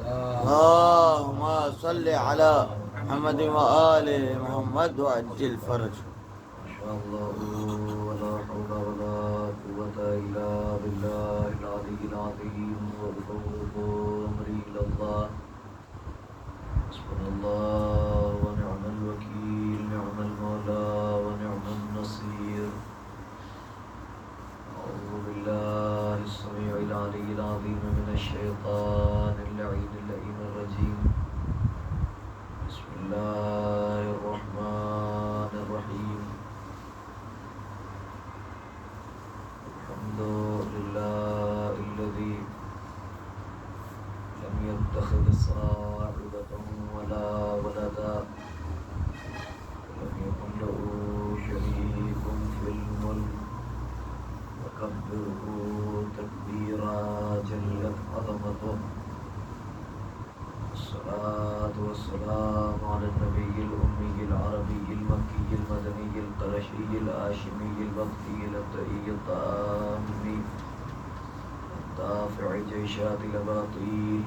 اللهم صل على محمد وآل محمد وعجل فرج. ما شاء الله ولا حول ولا قوة إلا بالله العلي العظيم وبفوض أمري إلى الله. حسبنا الله ونعم الوكيل، نعم المولى ونعم النصير. أعوذ بالله السميع العلي العظيم من الشيطان اللعين اللئيم الرجيم. بسم الله الرحمن الرحيم. الحمد لله الذي لم يتخذ صاحبة ولا ولدا ولم يكن له شريك في الملك وكبره تكبيرا جلت عظمته. الصلاة والسلام على النبي الأمي العربي المكي المدني القرشي الهاشمي البختي الأبدئي الطامي الدافع جيشات الأباطيل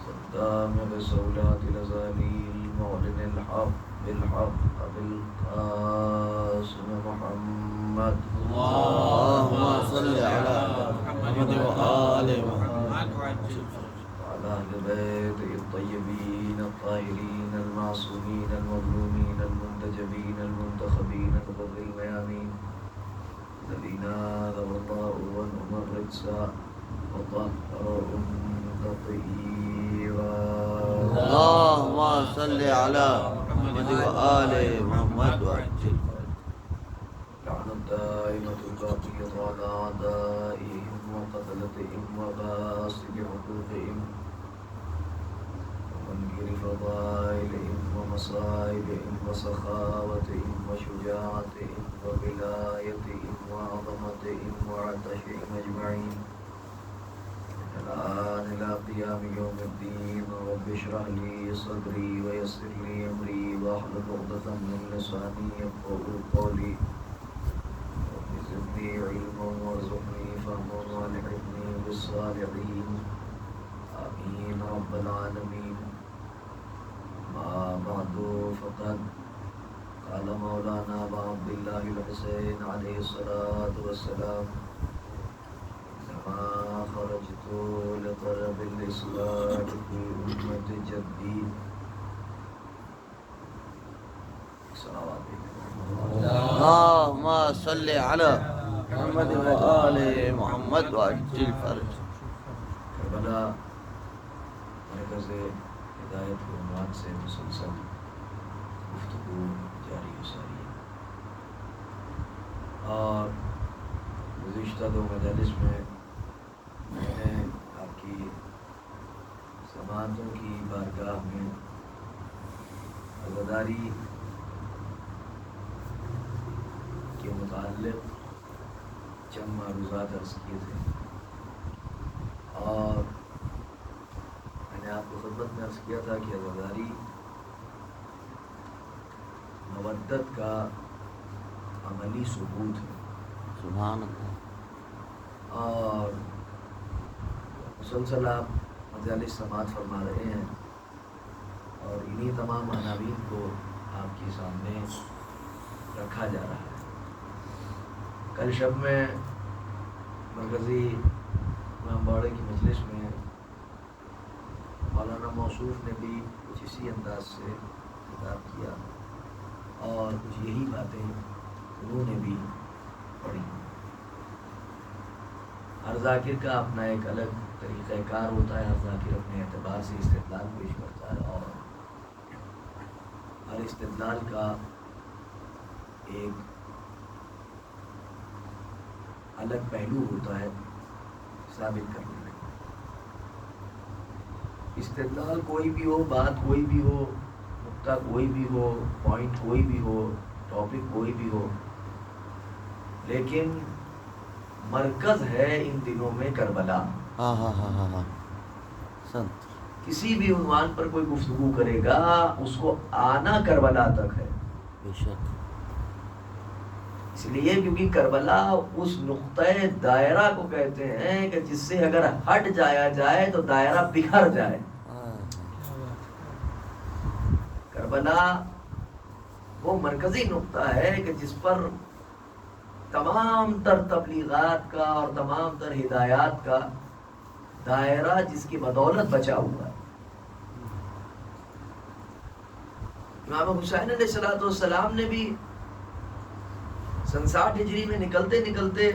صدام بسولات الأزاليل معلن الحق بالحق أبي القاسم محمد. اللهم صل على محمد وآل محمد وعجل فرج. وعلى أهل بيته الطيبين الطاهرين المعصومين المظلومين المنتجبين المنتخبين الغر الميامين الذين ذوى الله عنهم الرجس وطهرهم تطهيرا. اللهم صل على محمد وآل محمد وعجل فرج. لعنة دائمة الباقية على أعدائهم وقتلتهم وغاصب حقوقهم ومنكر فضائلهم ومصائبهم وسخاوتهم وشجاعتهم وولايتهم وعظمتهم وعطشهم أجمعين من الآن إلى قيام يوم الدين. رب اشرح لي صدري ويسر لي أمري واحلل عقدة من لساني يفقهوا قولي. رب زدني علما وارزقني فهما والحقني بالصالحين آمين رب العالمين. ما بعد فقد قال مولانا أبا عبد الله الحسين عليه الصلاة والسلام إنما خرجت لطلب الإصلاح في أمة جدي. صلوات اللهم صل على محمد وآل محمد وعجل فرج. کربلا مرکز ہدایت کے عنوان سے مسلسل گفتگو جاری و ساری ہے، اور گزشتہ دو مجالس میں نے آپ کی سماعتوں کی بارگاہ میں عزاداری کے متعلق چند معروضات عرض کیے تھے، اور میں نے آپ کو خدمت میں عرض کیا تھا کہ عزاداری مودت کا عملی ثبوت ہے، سبحان اللہ. اور مسلسل آپ مجالس سماعت فرما رہے ہیں، اور انہی تمام عناوین کو آپ کے سامنے رکھا جا رہا ہے. کل شب میں مرکزی امام باڑے کی مجلس میں مولانا موصوف نے بھی کچھ اسی انداز سے خطاب کیا، اور کچھ یہی باتیں انہوں نے بھی پڑھی. ہر ذاکر کا اپنا ایک الگ طریقہ کار ہوتا ہے، ہر ذاکر اپنے اعتبار سے استدلال پیش کرتا ہے، اور ہر استدلال کا ایک الگ پہلو ہوتا ہے ثابت کرنے میں. استدلال کوئی بھی ہو، بات کوئی بھی ہو، نقطہ کوئی بھی ہو، پوائنٹ کوئی بھی ہو، ٹاپک کوئی بھی ہو، لیکن مرکز ہے ان دنوں میں کربلا. ہاں ہاں ہاں ہاں ہاں سنت. کسی بھی عنوان پر کوئی گفتگو کرے گا، اس کو آنا کربلا تک ہے. بے شک. اس لیے کیونکہ کربلا اس نقطۂ دائرہ کو کہتے ہیں کہ جس سے اگر ہٹ جایا جائے تو دائرہ بکھر جائے. کربلا وہ مرکزی نقطہ ہے کہ جس پر تمام تر تبلیغات کا اور تمام تر ہدایات کا دائرہ جس کی بدولت بچا ہوا ہے. امام حسین علیہ السلام نے بھی 60 ہجری میں نکلتے نکلتے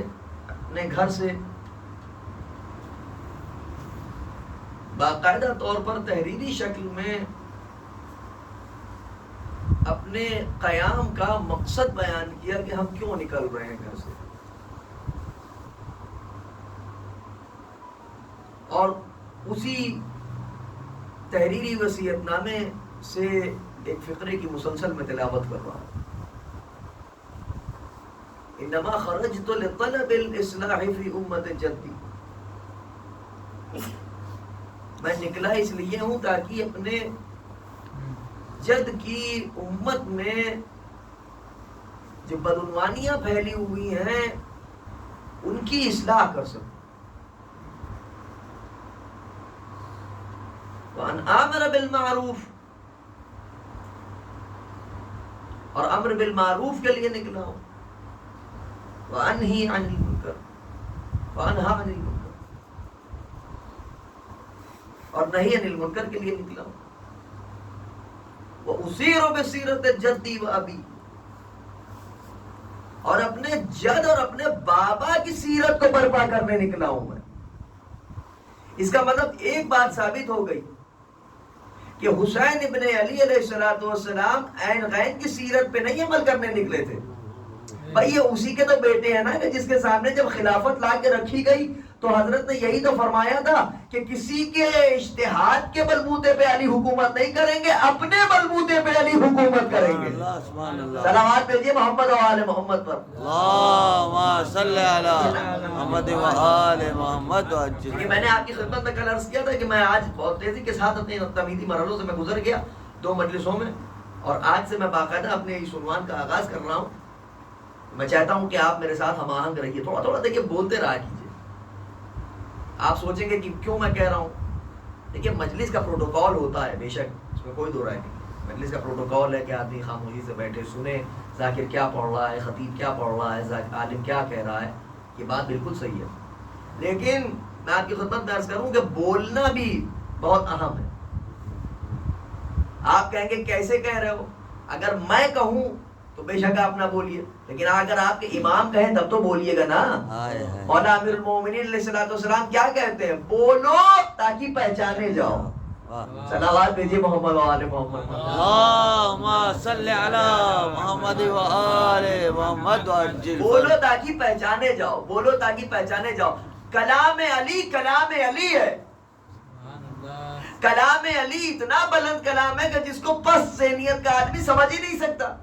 اپنے گھر سے باقاعدہ طور پر تحریری شکل میں اپنے قیام کا مقصد بیان کیا کہ ہم کیوں نکل رہے ہیں گھر سے. اور اسی تحریری وصیت نامے سے ایک فقرے کی مسلسل میں تلاوت کر رہا ہوں. انما خرجت لطلب الاصلاح فی امت جدی. میں نکلا اس لیے ہوں تاکہ اپنے جد کی امت میں جو بدعنوانیاں پھیلی ہوئی ہیں ان کی اصلاح کر سکوں. وان آمر بالمعروف، اور امر بالمعروف کے لیے نکلا ہوں. وانہی عن المنکر، وانہا عن المنکر، اور نہیں عن المنکر کے لیے نکلا ہوں. واسیر بسیرت جدی و ابی، اور اپنے جد اور اپنے بابا کی سیرت کو برپا کرنے نکلا ہوں میں. اس کا مطلب ایک بات ثابت ہو گئی کہ حسین ابن علی علیہ السلام عین غین کی سیرت پہ نہیں عمل کرنے نکلے تھے. بھائی یہ اسی کے تو بیٹے ہیں نا کہ جس کے سامنے جب خلافت لا کے رکھی گئی تو حضرت نے یہی تو فرمایا تھا کہ کسی کے اجتہاد کے بلبوتے پہ علی حکومت نہیں کریں گے، اپنے بلبوتے پہ علی حکومت کریں گے. صلوات بھیجیے محمد و آل محمد پر. اللہم صلی علی محمد و آل محمد وعجل. میں نے آپ کی خدمت میں کل عرض کیا تھا کہ میں آج بہت تیزی کے ساتھ اپنے تمیدی مرحلوں سے میں گزر گیا 2 مجلسوں میں، اور آج سے میں باقاعدہ اپنے اس عنوان کا آغاز کر رہا ہوں. میں چاہتا ہوں کہ آپ میرے ساتھ ہم آہنگ رہیے، تھوڑا تھوڑا دیکھیے بولتے رہا کیجیے. آپ سوچیں گے کہ کیوں میں کہہ رہا ہوں. دیکھیے مجلس کا پروٹوکول ہوتا ہے، بے شک اس میں کوئی دو رائے نہیں. مجلس کا پروٹوکول ہے کہ آدمی خاموشی سے بیٹھے سنیں ذاکر کیا پڑھ رہا ہے، خطیب کیا پڑھ رہا ہے، عالم کیا کہہ رہا ہے. یہ بات بالکل صحیح ہے، لیکن میں آپ کی خدمت میں عرض کروں کہ بولنا بھی بہت اہم ہے. آپ کہیں گے کیسے کہہ رہے ہو؟ اگر میں کہوں تو بے شک آپ نہ بولیے، لیکن اگر آپ کے امام کہیں تب تو بولیے گا نا. مولا امیر المومنین علیہ السلام کیا کہتے ہیں؟ بولو تاکہ پہچانے جاؤ. صلوات بھیجیے محمد و آل محمد. اللہم صلی علی محمد و آل محمد وعجل. بولو تاکہ پہچانے جاؤ، بولو تاکہ پہچانے جاؤ. کلام علی کلام علی ہے. کلام علی اتنا بلند کلام ہے کہ جس کو پس ذہنیت کا آدمی سمجھ ہی نہیں سکتا.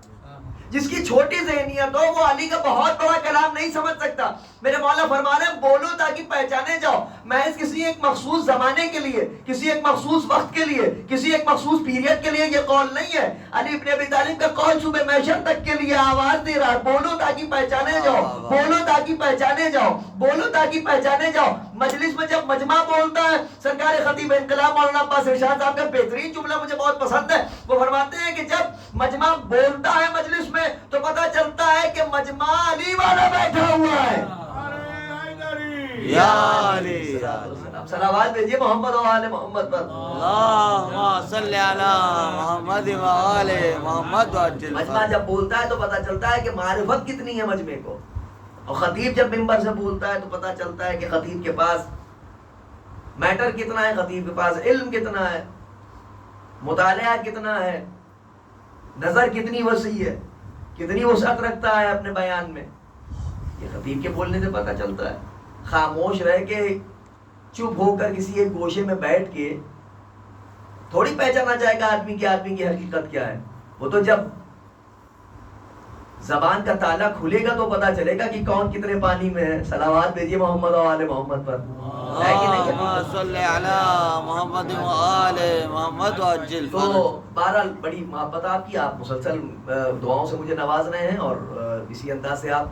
جس کی چھوٹی ذہنیت ہو وہ علی کا بہت بڑا کلام نہیں سمجھ سکتا. میرے مولا فرما رہے ہیں بولو تاکہ پہچانے جاؤ. محض کسی ایک مخصوص زمانے کے لیے، کسی ایک مخصوص وقت کے لیے، کسی ایک مخصوص پیریڈ کے لیے یہ قول نہیں ہے. علی ابن ابی طالب کا قول صبح محشر تک کے لیے آواز دے رہا ہے، بولو تاکہ پہچانے جاؤ، بولو تاکہ پہچانے جاؤ، بولو تاکہ پہچانے جاؤ. مجلس میں جب مجمع بولتا ہے، سرکار خطیب انقلاب مولانا عباس ارشاد صاحب کا بہترین جملہ مجھے بہت پسند ہے. وہ فرماتے ہیں کہ جب مجمع بولتا ہے مجلس میں تو پتہ چلتا ہے کہ مجمع علی والا بیٹھا ہوا ہے. یا علی. صلوات بھیجیے محمد و آل محمد پر. اللہم صلی علی محمد و آل محمد وعجل. مجمع جب بولتا ہے تو پتہ چلتا ہے کہ معرفت کتنی ہے مجمع کو. اور خطیب جب منبر سے بولتا ہے تو پتہ چلتا ہے کہ خطیب کے پاس میٹر کتنا ہے، خطیب کے پاس علم کتنا ہے، مطالعہ کتنا ہے، نظر کتنی وسیع ہے، کتنی وسعت رکھتا ہے اپنے بیان میں. یہ خطیب کے بولنے سے پتہ چلتا ہے. خاموش رہ کے چپ ہو کر کسی ایک گوشے میں بیٹھ کے تھوڑی پہچانا جائے گا آدمی کی حقیقت کیا ہے. وہ تو جب زبان کا تالا کھلے گا تو پتا چلے گا کہ کون کتنے پانی میں ہے. صلوات بھیجیے محمد و آل محمد پر. اللہم صلی علی محمد و آل محمد وعجل. تو بہرحال بڑی محبت آپ کی، آپ مسلسل دعاؤں سے مجھے نواز رہے ہیں، اور اسی انداز سے آپ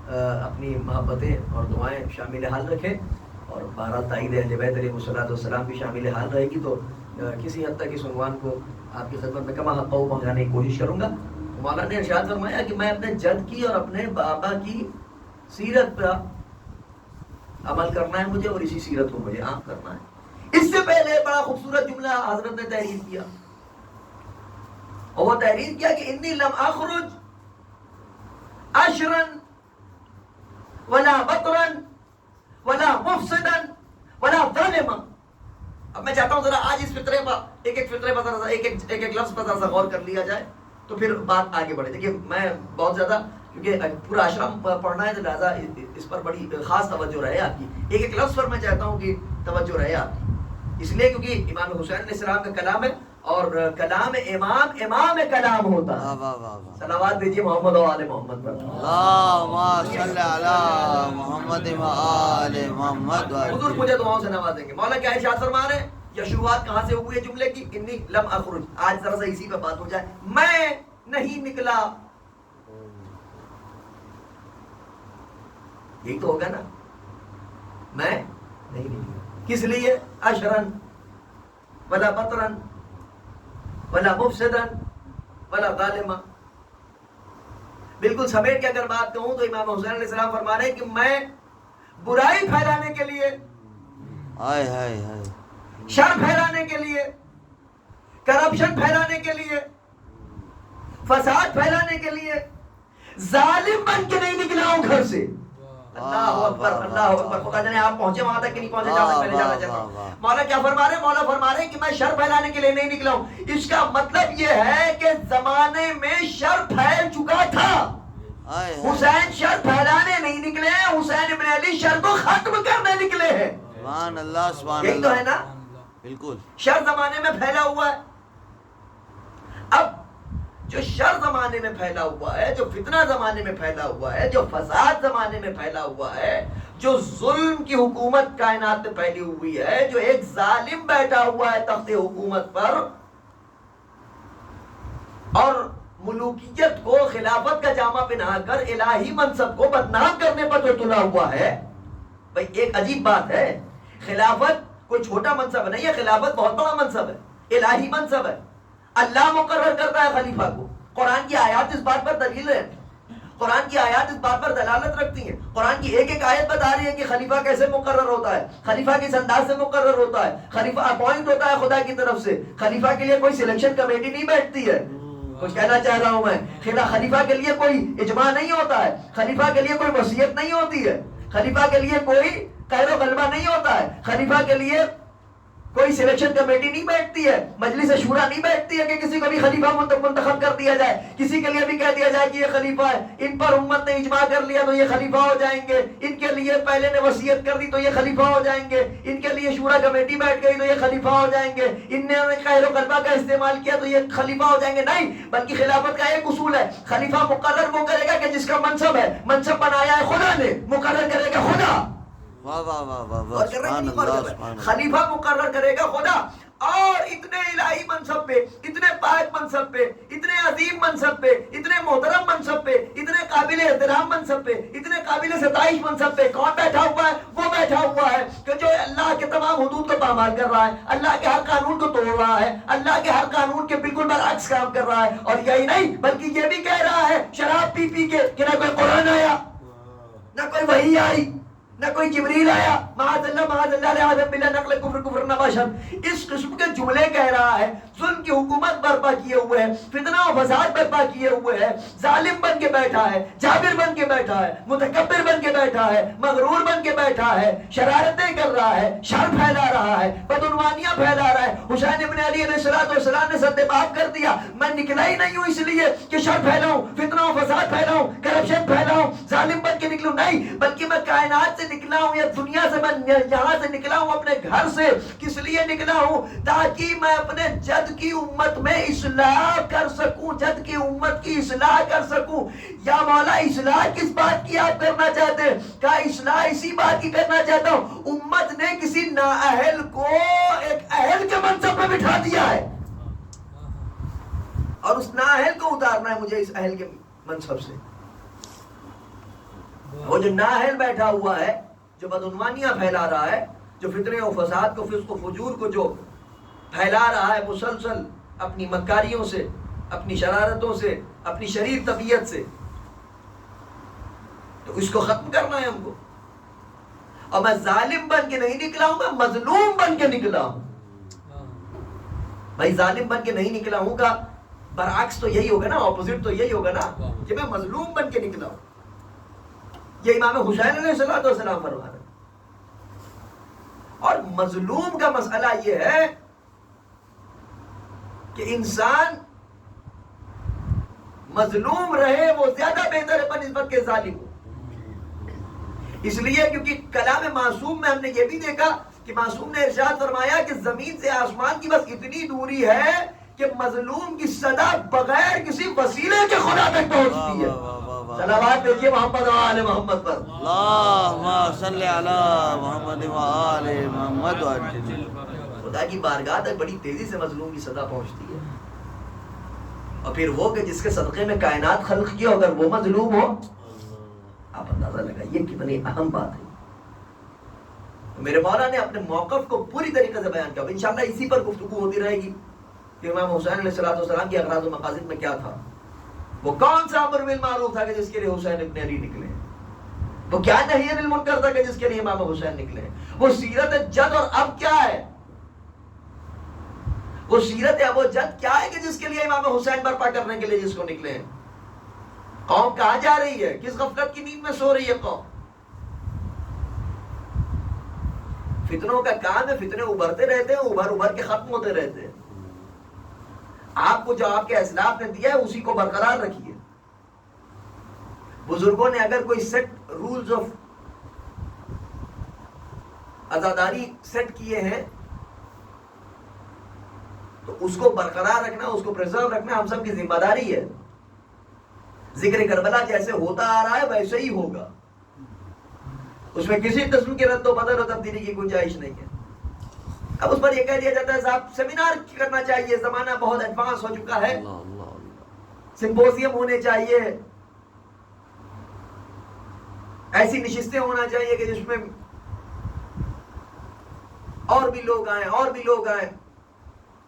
اپنی محبتیں اور دعائیں شامل حال رکھیں، اور بہرحال تائید اہل بیت علیہ السلام بھی شامل حال رہے گی، تو کسی حد تک اس عنوان کو آپ کی خدمت میں کما حق پہنچانے کی کوشش کروں گا۔ مولانا نے ارشاد فرمایا کہ میں اپنے جد کی اور اپنے بابا کی سیرت پر عمل کرنا ہے مجھے، اور اسی سیرت کو مجھے عام کرنا ہے۔ اس سے پہلے بڑا خوبصورت جملہ حضرت نے تحریر کیا، اور وہ تحریر کیا کہ انی لم اخرج عشرا ولا بطرا ولا مفسدا ولا ظالما۔ اب میں چاہتا ہوں ذرا آج اس فطرے پر ایک فطرے پر ذرا ایک لفظ پر ذرا غور کر لیا جائے، تو پھر بات آگے بڑھے۔ دیکھیے میں بہت زیادہ، کیونکہ پورا آشرم پڑھنا ہے تو لہٰذا اس پر بڑی خاص توجہ رہے آپ کی۔ ایک لفظ پر میں چاہتا ہوں کہ توجہ رہے آپ کی، اس لیے کیونکہ امام حسین علیہ السلام کا کلام ہے، اور کلام امام کلام ہوتا ہے۔ صلوات دیجیے محمد و آل محمد پر۔ اللہم صلی علی محمد و آل محمد۔ حضور مجھے دعاؤں سے نوازیں گے۔ مولا کیا ارشاد فرما رہے ہیں؟ یہ شروعات کہاں سے ہوئی ہے جملے کی؟ انی لم اخرج۔ آج ذرا سا اسی پہ بات ہو جائے۔ میں نہیں نکلا، یہی تو ہوگا نا، میں نہیں نکلا۔ کس لیے؟ عشرن ولا بطرن ولا مفسدن ولا ظالما۔ بالکل سمیٹ کے اگر بات کہوں تو امام حسین علیہ السلام فرما رہے ہیں کہ میں برائی پھیلانے کے لیے، ہائے ہائے ہائے، شر پھیلانے کے لیے، کرپشن پھیلانے کے لیے، فساد پھیلانے کے لیے ظالم بن کے نہیں نکلا ہوں گھر سے۔ اللہ اکبر، اللہ اکبر۔ خدا جانے آپ پہنچے وہاں تک کہ نہیں پہنچے، جہاں تک میں نے جانا چاہتا ہوں۔ مولا کیا فرما رہے ہیں؟ مولا فرما رہے ہیں کہ میں شر پھیلانے کے لیے نہیں نکلا ہوں۔ اس کا مطلب یہ ہے کہ زمانے میں شر پھیل چکا تھا۔ حسین شر پھیلانے نہیں نکلے ہیں، حسین ابن علی شر کو ختم کرنے نکلے ہیں۔ سبحان اللہ، سبحان اللہ، یہی تو ہے نا، بالکل۔ شر زمانے میں پھیلا ہوا ہے۔ اب جو شر زمانے میں پھیلا ہوا ہے، جو فتنہ زمانے میں پھیلا ہوا ہے، جو فساد زمانے میں پھیلا ہوا ہے، جو ظلم کی حکومت کائنات میں پھیلی ہوئی ہے، جو ایک ظالم بیٹھا ہوا ہے تخت حکومت پر، اور ملوکیت کو، خلافت کا جامہ پہنا کر الہی منصب کو بدنام کرنے پر جو تلا ہوا ہے۔ بھئی ایک عجیب بات ہے، خلافت کوئی چھوٹا منصب نہیں ہے، خلافت بہت بڑا منصب ہے، الہی منصب ہے۔ اللہ مقرر کرتا ہے خلیفہ کو۔ قرآن کی آیات اس بات پر دلیل ہے، قرآن کی آیات اس بات پر دلالت رکھتی ہیں۔ قرآن کی ایک آیت بتا رہی ہے کہ خلیفہ کیسے مقرر ہوتا ہے، خلیفہ کس انداز سے مقرر ہوتا ہے۔ خلیفہ اپوائنٹ ہوتا ہے خدا کی طرف سے، خلیفہ کے لیے کوئی سلیکشن کمیٹی نہیں بیٹھتی ہے۔ کچھ کہنا چاہ رہا ہوں میں، خلیفہ کے لیے کوئی اجماع نہیں ہوتا ہے، خلیفہ کے لیے کوئی وصیت نہیں ہوتی ہے، خلیفہ کے لیے کوئی قہر و غلبہ نہیں ہوتا ہے، خلیفہ کے لیے کوئی سلیکشن کمیٹی نہیں بیٹھتی ہے، مجلس شورا نہیں بیٹھتی ہے کہ کسی کو بھی خلیفہ منتخب کر دیا جائے، کسی کے لیے بھی کہہ دیا جائے کہ یہ خلیفہ ہے، ان پر امت نے اجماع کر لیا تو یہ خلیفہ ہو جائیں گے، ان کے لیے پہلے نے وصیت کر دی تو یہ خلیفہ ہو جائیں گے، ان کے لیے شورا کمیٹی بیٹھ گئی تو یہ خلیفہ ہو جائیں گے، ان نے قہر و غلبہ کا استعمال کیا تو یہ خلیفہ ہو جائیں گے۔ نہیں، بلکہ خلافت کا ایک اصول ہے، خلیفہ مقرر وہ کرے گا کہ جس کا منصب ہے، منصب بنایا ہے خدا نے، مقرر کرے گا خدا۔ واہ واہ واہ واہ واہ، سبحان اللہ، سبحان اللہ۔ خلیفہ مقرر کرے گا خدا، اور اتنے الہی منصب پہ، اتنے پاک منصب پہ، اتنے عظیم منصب پہ، اتنے محترم منصب پہ، اتنے قابل احترام منصب پہ، اتنے قابل ستائش منصب پہ کون بیٹھا ہوا ہے؟ وہ بیٹھا ہوا ہے کہ جو اللہ کے تمام حدود کو پامال کر رہا ہے، اللہ کے ہر قانون کو توڑ رہا ہے، اللہ کے ہر قانون کے بالکل برعکس کام کر رہا ہے، اور یہی نہیں بلکہ یہ بھی کہہ رہا ہے شراب پی پی کے کہ نہ کوئی قرآن آیا، نہ کوئی وحی آئی، نہ کوئی جبریل آیا، معاذ اللہ لعاذ باللہ، نقل کفر نباشد، اس قسم کے جملے کہہ رہا ہے، ظلم کی حکومت برپا کیے ہوئے ہے، فتنہ و فساد برپا کیے ہوئے ہے، ظالم بن کے بیٹھا ہے، جابر بن کے بیٹھا ہے، متکبر بن کے بیٹھا ہے، مغرور بن کے بیٹھا ہے، شرارتیں کر رہا ہے، شر پھیلا رہا ہے، بدعنوانیاں پھیلا رہا ہے۔ حسین ابن علی علیہ السلام نے سد باب کر دیا، میں نکلا ہی نہیں ہوں اس لیے کہ شر پھیلاؤں، فتنہ و فساد پھیلاؤں، کرپشن پھیلاؤں، ظالم بن کے نکلوں، نہیں، بلکہ میں کائنات سے نکلا ہوں، یا دنیا سے، میں یہاں سے نکلا ہوں، اپنے گھر سے، کس لیے نکلا ہوں؟ تاکہ میں اپنے جد کی امت میں اصلاح کر سکوں، جد کی امت کی اصلاح کر سکوں۔ یا مولا اصلاح کس بات کی آپ کرنا چاہتے ہیں؟ کہا اصلاح اسی بات کی کرنا چاہتا ہوں، امت نے کسی نااہل کو ایک اہل کے منصب پہ بٹھا دیا ہے، اور اس نااہل کو اتارنا ہے مجھے اس اہل کے منصب سے۔ وہ جو نااہل بیٹھا ہوا ہے، جو بدعنوانیاں پھیلا رہا ہے، جو فتنے و فساد کو، فسق و فجور کو جو پھیلا رہا ہے مسلسل اپنی مکاریوں سے، اپنی شرارتوں سے، اپنی شریر طبیعت سے، تو اس کو ختم کرنا ہے ہم کو. اور میں ظالم بن کے نہیں نکلا ہوں، میں مظلوم بن کے نکلا ہوں. بھائی ظالم بن کے نہیں نکلا ہوں کا برعکس تو یہی ہوگا نا، اپوزٹ تو یہی ہوگا نا کہ میں مظلوم بن کے نکلا ہوں. یہ امام حسین علیہ السلام فرما رہے ہیں. اور مظلوم کا مسئلہ یہ ہے کہ انسان مظلوم رہے وہ زیادہ بہتر ہے بنسبت کے ظالم ہو. اس لیے کیونکہ کلام معصوم میں ہم نے یہ بھی دیکھا کہ معصوم نے ارشاد فرمایا کہ زمین سے آسمان کی بس اتنی دوری ہے کہ مظلوم کی صدا بغیر کسی وسیلے کے خدا تک پہنچتی ہے. صلوات بھیجیے محمد و آل محمد پر. اللہم صلی علی محمد و آل محمد. خدا کی بارگاہ تک بڑی تیزی سے مظلوم کی صدا پہنچتی ہے. اور پھر وہ کہ جس کے صدقے میں کائنات خلق کی، اگر وہ مظلوم ہو، آپ اندازہ لگائیے کتنی اہم بات ہے. میرے مولا نے اپنے موقف کو پوری طریقے سے بیان کیا. انشاءاللہ اسی پر گفتگو ہوتی رہے گی کہ امام حسین علیہ السلام کی اغراض و مقاصد میں کیا تھا. وہ کون سا امر بالمعروف تھا کہ جس کے لیے حسین ابن علی نکلے؟ وہ کیا نہی عن المنکر تھا کہ جس کے لیے امام حسین نکلے؟ وہ سیرت جد اور اب کیا ہے؟ وہ سیرت اب و جد کیا ہے کہ جس کے لیے امام حسین برپا کرنے کے لیے جس کو نکلے ہیں؟ قوم کہاں جا رہی ہے؟ کس غفلت کی نیند میں سو رہی ہے قوم؟ فتنوں کا کام ہے، فتنے ابھرتے رہتے ہیں، ابھر کے ختم ہوتے رہتے ہیں. آپ کو جو آپ کے اسلاف نے دیا ہے اسی کو برقرار رکھیے. بزرگوں نے اگر کوئی سیٹ رولز آف عزاداری سیٹ کیے ہیں تو اس کو برقرار رکھنا، اس کو پریزرو رکھنا ہم سب کی ذمہ داری ہے. ذکر کربلا جیسے ہوتا آ رہا ہے ویسے ہی ہوگا، اس میں کسی قسم کی رد و بدل و تبدیلی کی گنجائش نہیں ہے. اب اس پر یہ کہہ دیا جاتا ہے صاحب سیمینار کرنا چاہیے، زمانہ بہت ایڈوانس ہو چکا ہے، سمپوزیم ہونے چاہیے، ایسی نشستیں ہونا چاہیے کہ جس میں اور بھی لوگ آئیں، اور بھی لوگ آئیں.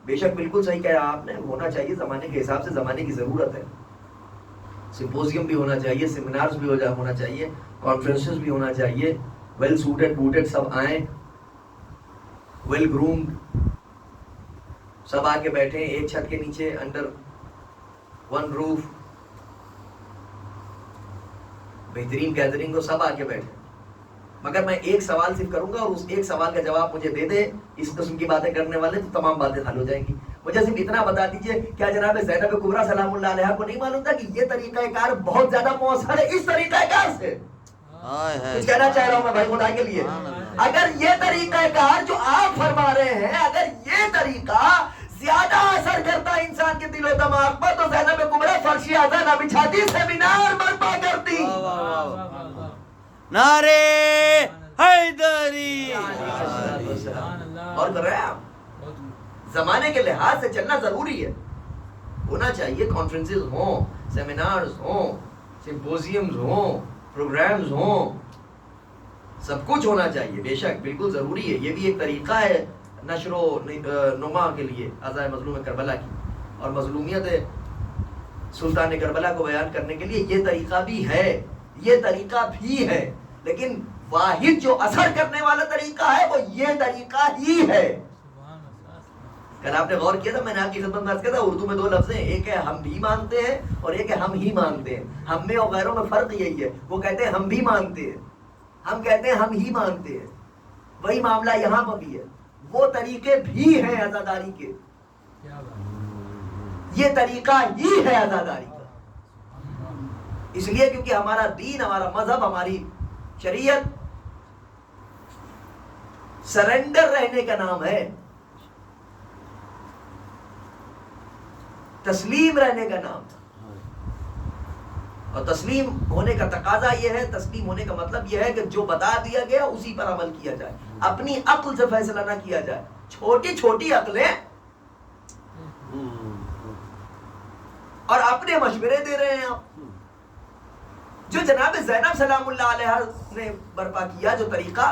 بے شک بالکل صحیح کہا آپ نے، ہونا چاہیے زمانے کے حساب سے، زمانے کی ضرورت ہے. سمپوزیم بھی ہونا چاہیے، سیمینارز بھی ہونا چاہیے، کانفرنسز بھی ہونا چاہیے. ویل سوٹڈ بوٹڈ سب آئیں، ویل گرومڈ سب آ کے بیٹھیں ایک چھت کے نیچے، انڈر ون روف، بہترین گیدرنگ ہو، سب آ کے بیٹھیں. مگر میں ایک سوال صرف کروں گا اور اس ایک سوال کا جواب مجھے دے دے اس قسم کی باتیں کرنے والے تو تمام باتیں حل ہو جائیں گی. مجھے صرف اتنا بتا دیجئے، کیا جناب زینب کبریٰ سلام اللہ علیہا کو نہیں معلوم تھا کہ یہ طریقہ کار بہت زیادہ مؤثر ہے اس طریقہ کار سے؟ کچھ کہنا چاہ رہا ہوں میں بھائی خدا کے لیے. اگر یہ طریقہ کار جو آپ فرما رہے ہیں، اگر یہ طریقہ زیادہ اثر کرتا انسان کے دل و دماغ پر تو زینب کبریٰ فرش اعضا نہ بچھاتی، سیمینار برپا کرتی. نعرے حیدری. اور کر رہے ہیں آپ، زمانے کے لحاظ سے چلنا ضروری ہے. ہونا چاہیے، کانفرنسز ہوں، سیمینارز ہوں، سمپوزیمز ہوں، پروگرامز ہوں، سب کچھ ہونا چاہیے. بے شک بالکل ضروری ہے. یہ بھی ایک طریقہ ہے نشر و نما کے لیے عزائے مظلوم کربلا کی، اور مظلومیت سلطان کربلا کو بیان کرنے کے لیے یہ طریقہ بھی ہے، یہ طریقہ بھی ہے. لیکن واحد جو اثر کرنے والا طریقہ ہے وہ یہ طریقہ ہی ہے. کل آپ نے غور کیا تھا، میں نے آپ کی خدمت میں عرض کیا تھا، اردو میں دو لفظ ہیں، ایک ہے ہم بھی مانتے ہیں اور ایک ہے ہم ہی مانتے ہیں. ہم میں اور غیروں میں فرق یہی ہے، وہ کہتے ہیں ہم بھی مانتے ہیں، ہم کہتے ہیں ہم ہی مانتے ہیں. وہی معاملہ یہاں پر بھی ہے، وہ طریقے بھی ہیں عزاداری کے، یہ طریقہ ہی ہے عزاداری کا. اس لیے کیونکہ ہمارا دین، ہمارا مذہب، ہماری شریعت سرنڈر رہنے کا نام ہے، تسلیم رہنے کا نام. اور تسلیم ہونے کا تقاضا یہ ہے، تسلیم ہونے کا مطلب یہ ہے کہ جو بتا دیا گیا اسی پر عمل کیا جائے، اپنی عقل سے فیصلہ نہ کیا جائے. چھوٹی چھوٹی عقلیں اور اپنے مشورے دے رہے ہیں آپ. جو جناب زینب سلام اللہ علیہ نے برپا کیا جو طریقہ،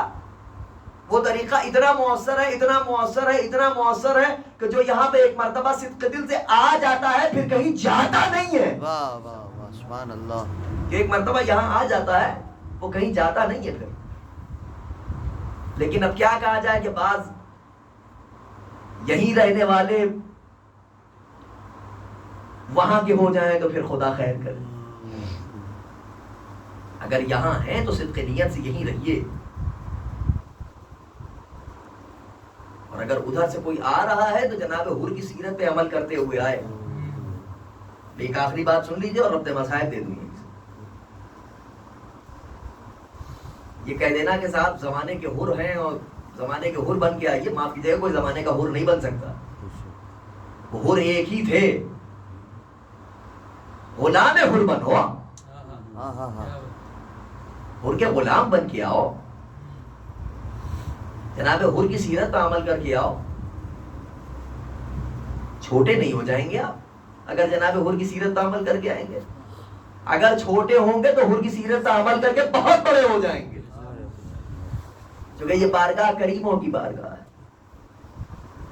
وہ طریقہ اتنا مؤثر ہے، اتنا مؤثر ہے، اتنا مؤثر ہے کہ جو یہاں پہ ایک مرتبہ صدق دل سے آ جاتا ہے پھر کہیں جاتا نہیں ہے. واہ واہ واہ سبحان اللہ. کہ ایک مرتبہ یہاں آ جاتا ہے وہ کہیں جاتا نہیں ہے پھر. لیکن اب کیا کہا جائے کہ بعض یہیں رہنے والے وہاں کے ہو جائیں تو پھر خدا خیر کرے. اگر یہاں ہیں تو صدق نیت سے یہیں رہیے، اور اگر ادھر سے کوئی آ رہا ہے تو جناب حور کی سیرت پہ عمل کرتے ہوئے آئے. ایک آخری بات سن لیجیے اور ربط مسائل دے دوں گی. یہ کہہ دینا کہ صاحب زمانے کے حور ہیں اور زمانے کے حور بن کے آئیے، معاف کیجیے، کوئی زمانے کا حور نہیں بن سکتا. وہ حور ایک ہی تھے. غلام حور بنو، حور کے غلام بن کے آؤ، جناب حور کی سیرت پہ عمل کر کے آؤ. چھوٹے نہیں ہو جائیں گے آپ اگر جناب حور کی سیرت پہ عمل کر کے آئیں گے. اگر چھوٹے ہوں گے تو حور کی سیرت پہ عمل کر کے بہت بڑے ہو جائیں گے، کیونکہ یہ بارگاہ کریموں کی بارگاہ ہے.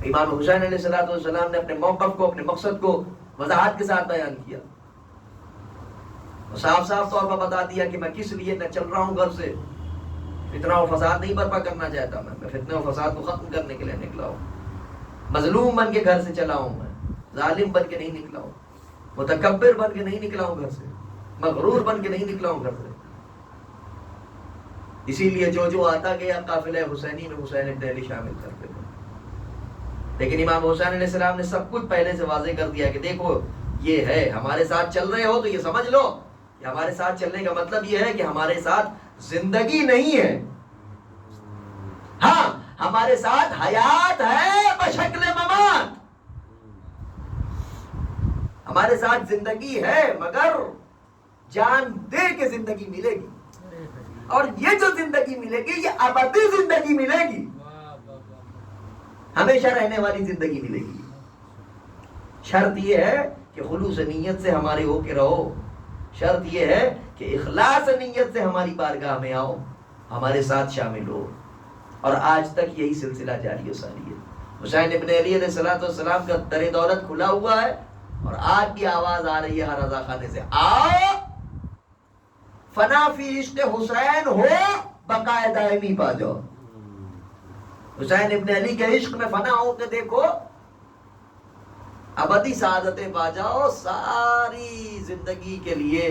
امام حسین علیہ السلام نے اپنے موقف کو، اپنے مقصد کو وضاحت کے ساتھ بیان کیا، صاف صاف طور پر بتا دیا کہ میں کس لیے نہ چل رہا ہوں گھر سے. فتنہ و فساد نہیں برپا کرنا چاہتا میں فتنہ و فساد کو ختم کرنے کے لیے نکلا ہوں. مظلوم بن کے گھر سے چلا ہوں، میں ظالم بن کے نہیں نکلا ہوں، متکبر بن کے نہیں نکلا ہوں گھر سے، مغرور بن کے نہیں نکلا ہوں گھر سے. اسی لیے جو آتا گیا قافلہ حسینی میں حسین ابن علی شامل کرتے تھے. لیکن امام حسین علیہ السلام نے سب کچھ پہلے سے واضح کر دیا کہ دیکھو یہ ہے، ہمارے ساتھ چل رہے ہو تو یہ سمجھ لو کہ ہمارے ساتھ چلنے کا مطلب یہ ہے کہ ہمارے ساتھ زندگی نہیں ہے، ہاں ہمارے ساتھ حیات ہے بشکل ممات. ہمارے ساتھ زندگی ہے مگر جان دے کے زندگی ملے گی، اور یہ جو زندگی ملے گی یہ ابدی زندگی ملے گی، ہمیشہ رہنے والی زندگی ملے گی. شرط یہ ہے کہ خلوص نیت سے ہمارے ہو کے رہو، شرط یہ ہے کہ اخلاص نیت سے ہماری بارگاہ میں آؤ، ہمارے ساتھ شامل ہو. اور آج تک یہی سلسلہ جاری و ساری ہے. حسین ابن علی علیہ السلام کا در دولت کھلا ہوا ہے، اور آج کی آواز آ رہی ہے ہر رضا خانے سے، آؤ فنا فی عشق حسین ہو بقائے دائمی پا جاؤ. حسین ابن علی کے عشق میں فنا ہو کے دیکھو، ابدی سعادتیں پا جاؤ ساری زندگی کے لیے،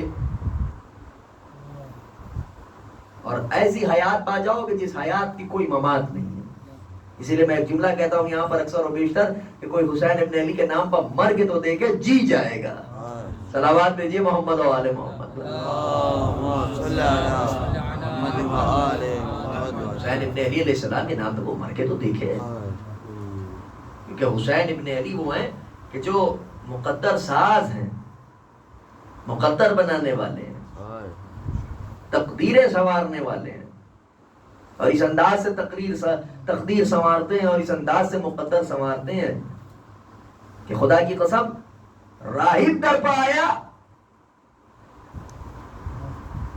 اور ایسی حیات پا جاؤ کہ جس حیات کی کوئی ممات نہیں ہے. اسی لیے میں ایک جملہ کہتا ہوں یہاں پر اکثر و بیشتر کہ کوئی حسین ابن علی کے نام پر مر کے تو دیکھے جی جائے گا. صلوات بھیجیے محمد و آل محمد. حسین ابن علی علیہ السلام کے نام پر وہ مر کے تو دیکھے، کیونکہ حسین ابن علی وہ ہیں کہ جو مقدر ساز ہیں، مقدر بنانے والے ہیں، تقدیریں سنوارنے والے ہیں، اور اس انداز سے تقدیر سنوارتے ہیں اور اس انداز سے مقدر سنوارتے ہیں کہ خدا کی قسم راہب در پایا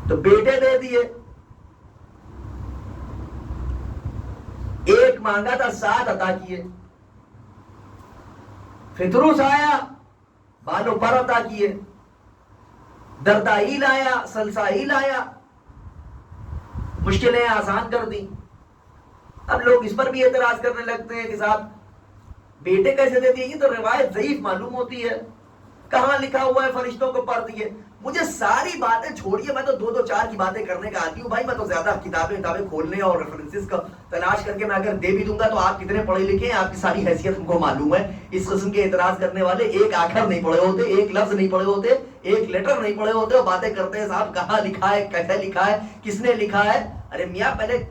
تو بیٹے دے دیے، ایک مانگا تھا 7 عطا کیے، فطروس آیا بالوں پر عطا کیے، دردائیل آیا، سلسائیل آیا، مشکلیں آسان کر دی. اب لوگ اس پر بھی اعتراض کرنے لگتے ہیں کہ صاحب بیٹے کیسے دے دیے، یہ تو روایت ضعیف معلوم ہوتی ہے، کہاں لکھا ہوا ہے فرشتوں کو پڑھ دیے. مجھے ساری باتیں چھوڑیے، میں تو 2-4 کی باتیں کرنے کا عادی ہوں بھائی. میں تو زیادہ کتابیں کھولنے اور ریفرنسز کا تلاش کر کے میں اگر دے بھی دوں گا تو آپ کتنے پڑھے لکھے ہیں، آپ کی ساری حیثیت ان کو معلوم ہے. اس قسم کے اعتراض کرنے والے ایک آخر نہیں پڑھے ہوتے، ایک لفظ نہیں پڑھے ہوتے، ایک لیٹر نہیں پڑھے ہوتے، اور باتیں کرتے ہیں صاحب کہاں لکھا ہے، کیسے لکھا ہے، کس نے لکھا ہے. ارے میاں پہلے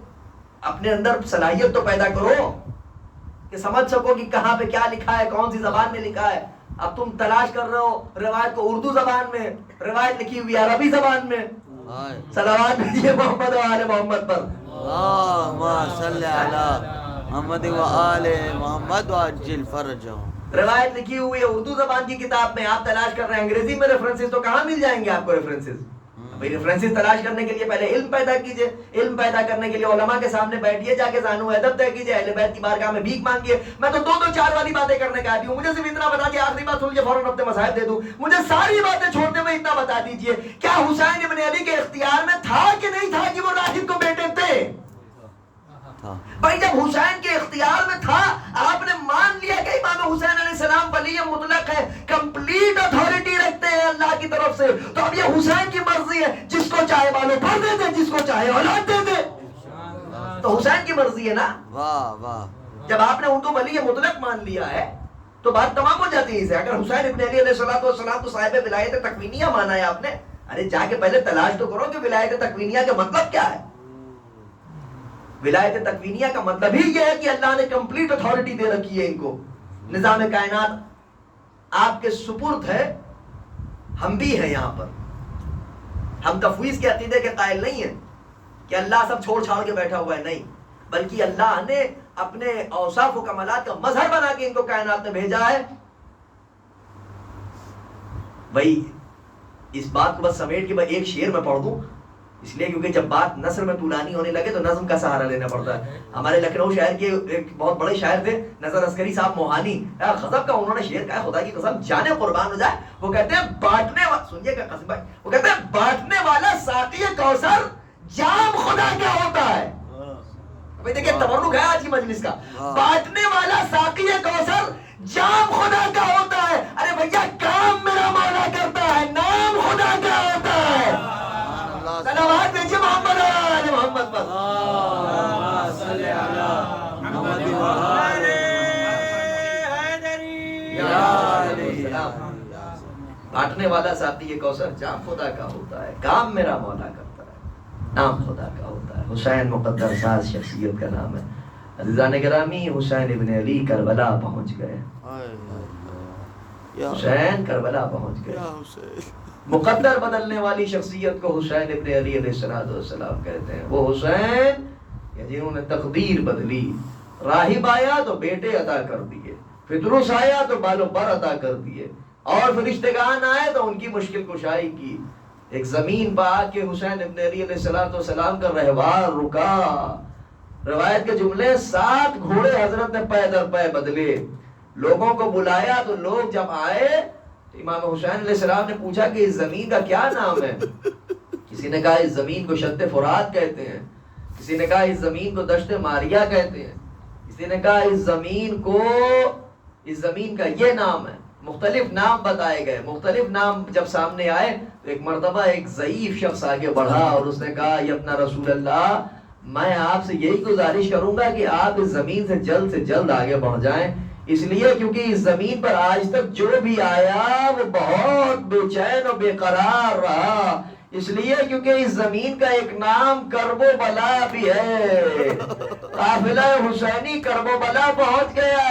اپنے اندر صلاحیت تو پیدا کرو کہ سمجھ سکو کہ کہاں پہ کیا لکھا ہے، کون سی زبان میں لکھا ہے. اب تم تلاش کر رہے ہو روایت کو اردو زبان میں، روایت لکھی ہوئی عربی زبان میں. صلوات بھیجیے محمد و آل محمد پر. اللہم صلی علی محمد و آل محمد وعجل فرجہم. روایت لکھی ہوئی ہے اردو زبان کی کتاب میں، آپ تلاش کر رہے ہیں انگریزی میں ریفرنسز، تو کہاں مل جائیں گے آپ کو ریفرنسز؟ بھئی ریفرنسز تلاش کرنے کے لیے پہلے علم پیدا کیجئے، علم پیدا کرنے کے لیے علماء کے سامنے بیٹھیے، جا کے زانو ادب طے کیجئے، اہل بیت کی بارگاہ میں بھیک مانگیے۔ میں تو دو چار والی باتیں کرنے کا عادی ہوں، مجھے صرف اتنا بتا دیجیے، آخری بات سن لیجیے، فوراً اپنے مصائب دے دوں، مجھے ساری باتیں چھوڑنے میں اتنا بتا دیجیے، کیا حسین ابن علی کے اختیار میں تھا کہ نہیں تھا کہ وہ راغب کو بیٹے تھے؟ بھائی جب حسین کے اختیار میں تھا، آپ نے مان لیا کہ امام حسین علیہ السلام ولی مطلق ہے، کمپلیٹ اتھارٹی رکھتے ہیں اللہ کی طرف سے، تو اب یہ حسین کی مرضی ہے، جس کو چاہے بالوں پر دے دے، جس کو چاہے اولاد دے دے، تو حسین کی مرضی ہے نا۔ واہ واہ، جب آپ نے ان کو ولی مطلق مان لیا ہے تو بات تمام ہو جاتی ہے اسے۔ اگر حسین ابن علی علیہ السلام تو صاحب ولایت تکوینیہ مانا ہے آپ نے، ارے جا کے پہلے تلاش تو کرو کہ ولایت تکوینیہ کا مطلب کیا ہے۔ ولایت تکوینیہ کا مطلب ہی یہ ہے کہ اللہ نے کمپلیٹ اتھارٹی دے رکھی ہے ان کو، نظام کائنات آپ کے سپرد ہے۔ ہم بھی ہیں یہاں پر، ہم تفویض کے عقیدے کے قائل نہیں ہیں کہ اللہ سب چھوڑ چھاڑ کے بیٹھا ہوا ہے، نہیں، بلکہ اللہ نے اپنے اوصاف و کمالات کا مظہر بنا کے ان کو کائنات میں بھیجا ہے۔ بھائی اس بات کو بس سمیٹ کے میں ایک شعر میں پڑھ دوں، اس لیے کیونکہ جب بات نثر میں طولانی ہونے لگے تو نظم کا سہارا لینا پڑتا ہے۔ ہمارے لکھنؤ شہر کے ایک بہت بڑے شاعر تھے نظر عسکری صاحب موہانی، غضب کا انہوں نے شعر کہا، خدا کی قسم جانے قربان ہو جائے، وہ کہتے ہیں بانٹنے والا، سنیے گا قاسم بھائی، وہ کہتے ہیں بانٹنے والا ساقی کوثر جام خدا کا ہوتا ہے۔ بھائی دیکھیں تبرک ہے آج کی مجلس کا، بانٹنے والا ساقی کوثر جام خدا کا ہوتا ہے۔ ارے بھیا کام میرا مولا کرتا ہے، نام خدا کا ہوتا ہے۔ صلوات بھیجیے محمد آل محمد پر۔ اللہم صلی علی محمد و آل بانٹنے والا ساقی کوثر جام خدا کا ہوتا ہے، کام میرا مولا کرتا ہے، نام خدا کا ہوتا ہے۔ حسین مقدر ساز شخصیت کا نام ہے۔ عزیزان گرامی، حسین ابن علی کربلا پہنچ گئے، حسین کربلا پہنچ گئے۔ مقدر بدلنے والی شخصیت کو حسین ابن علی علیہ السلام کہتے ہیں۔ وہ حسین جنہوں نے تقدیر بدلی، راہب آیا تو بیٹے عطا کر دیے، فدرس آیا تو بالوں پر عطا کر دیے، اور فرشتگان آئے تو ان کی مشکل کشائی کی۔ ایک زمین پہ آ کے حسین ابن علی علیہ السلام کا رہوار رکا۔ روایت کے جملے 7 گھوڑے حضرت نے پے در پے بدلے، لوگوں کو بلایا تو لوگ جب آئے امام حسین علیہ السلام نے پوچھا کہ اس زمین کا کیا نام ہے؟ کسی نے کہا اس زمین کو شط فرات کہتے ہیں، کسی نے کہا اس زمین کو دشت ماریا کہتے ہیں، کسی نے کہا اس زمین کا یہ نام ہے۔ مختلف نام بتائے گئے، مختلف نام جب سامنے آئے تو ایک مرتبہ ایک ضعیف شخص آگے بڑھا اور اس نے کہا یا اپنا رسول اللہ، میں آپ سے یہی گزارش کروں گا کہ آپ اس زمین سے جلد آگے بڑھ جائیں، اس لیے کیونکہ اس زمین پر آج تک جو بھی آیا وہ بہت بے چین و بے قرار رہا، اس لیے کیونکہ اس زمین کا ایک نام کرب و بلا بھی ہے۔ قافلہ حسینی کرب و بلا پہنچ گیا۔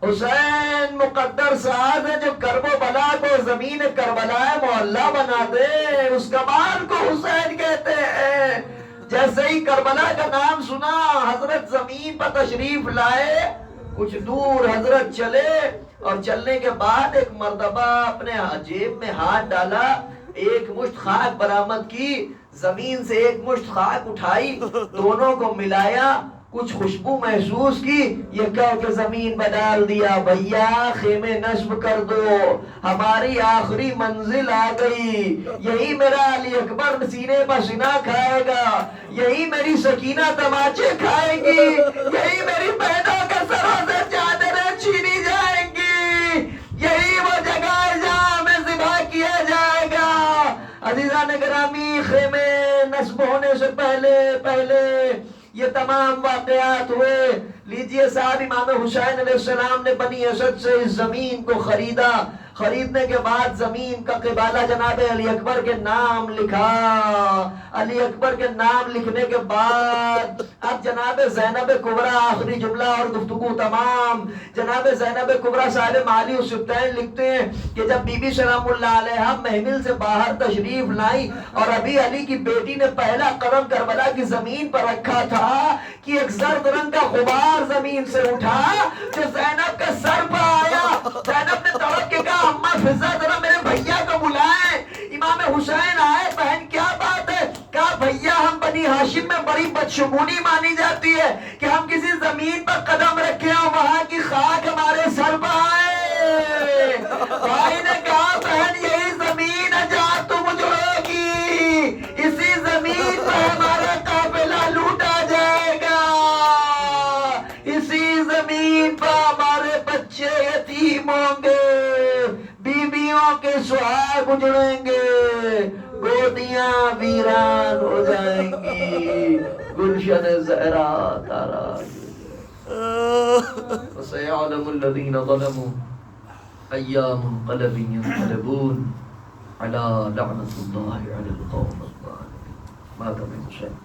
حسین مقدر ساز ہے جو کرب و بلا کو زمین کربلا معلیٰ بنا دے، اس کمال کو حسین کہتے ہیں۔ جیسے ہی کربلا کا نام سنا حضرت زمین پر تشریف لائے، کچھ دور حضرت چلے اور چلنے کے بعد ایک مرتبہ اپنے جیب میں ہاتھ ڈالا، ایک مشت خاک برآمد کی، زمین سے ایک مشت خاک اٹھائی، دونوں کو ملایا، کچھ خوشبو محسوس کی، یہ کہہ کے زمین میں ڈال دیا، بھیا خیمے نصب کر دو، ہماری آخری منزل آ گئی، یہی میرا علی اکبر سینے پر سینہ کھائے گا، یہی میری سکینہ تماچے کھائے گی، یہی میری بہنوں کے سروں سے چادریں چھینی جائیں گی، یہی وہ جگہ ہے جہاں ہمیں ذبح کیا جائے گا۔ عزیزان گرامی، خیمے نصب ہونے سے پہلے یہ تمام واقعات ہوئے۔ لیجئے صاحب، امام حسین علیہ السلام نے بنی اسد سے اس زمین کو خریدا، خریدنے کے بعد زمین کا قبالہ جناب علی اکبر کے نام لکھا، علی اکبر کے نام لکھنے کے بعد اب جناب زینب کبریٰ، آخری جملہ اور گفتگو تمام، جناب زینب کبریٰ صاحب معالی السبطین لکھتے ہیں کہ جب بی بی سلام اللہ علیہ محمل سے باہر تشریف لائی اور ابھی علی کی بیٹی نے پہلا قدم کربلا کی زمین پر رکھا تھا کہ ایک زرد رنگ کا غبار زمین سے اٹھا جو زینب کا سر پر آیا۔ زینب نے تڑپ کے کہا، اماں فضا ذرا میرے بھیا کو بلائیں۔ امام حسین آئے، بہن کیا بنی ہاشم میں بڑی بدشگونی مانی جاتی ہے کہ ہم کسی زمین پر قدم رکھیں اور وہاں کی خاک ہمارے سر پر آئے. بھائی نے کہا بہن یہی زمین ہے جہاں تم اجڑو گی, اسی زمین پر ہمارا قافلہ لوٹا جائے گا, اسی زمین پر ہمارے بچے یتیم ہوں گے, بیویوں کے سہاگ اجڑیں گے, گودیاں ویران ہو جائیں گی, گلشن زہرا تارا. وَسَيَعْلَمُ الَّذِينَ ظَلَمُوا أَيَّ مُنقَلَبٍ يَنقَلِبُونَ عَلَى لَعْنَةِ اللَّهِ عَلَى الْقَوْمِ الظَّالِمِينَ. ما كان من شيء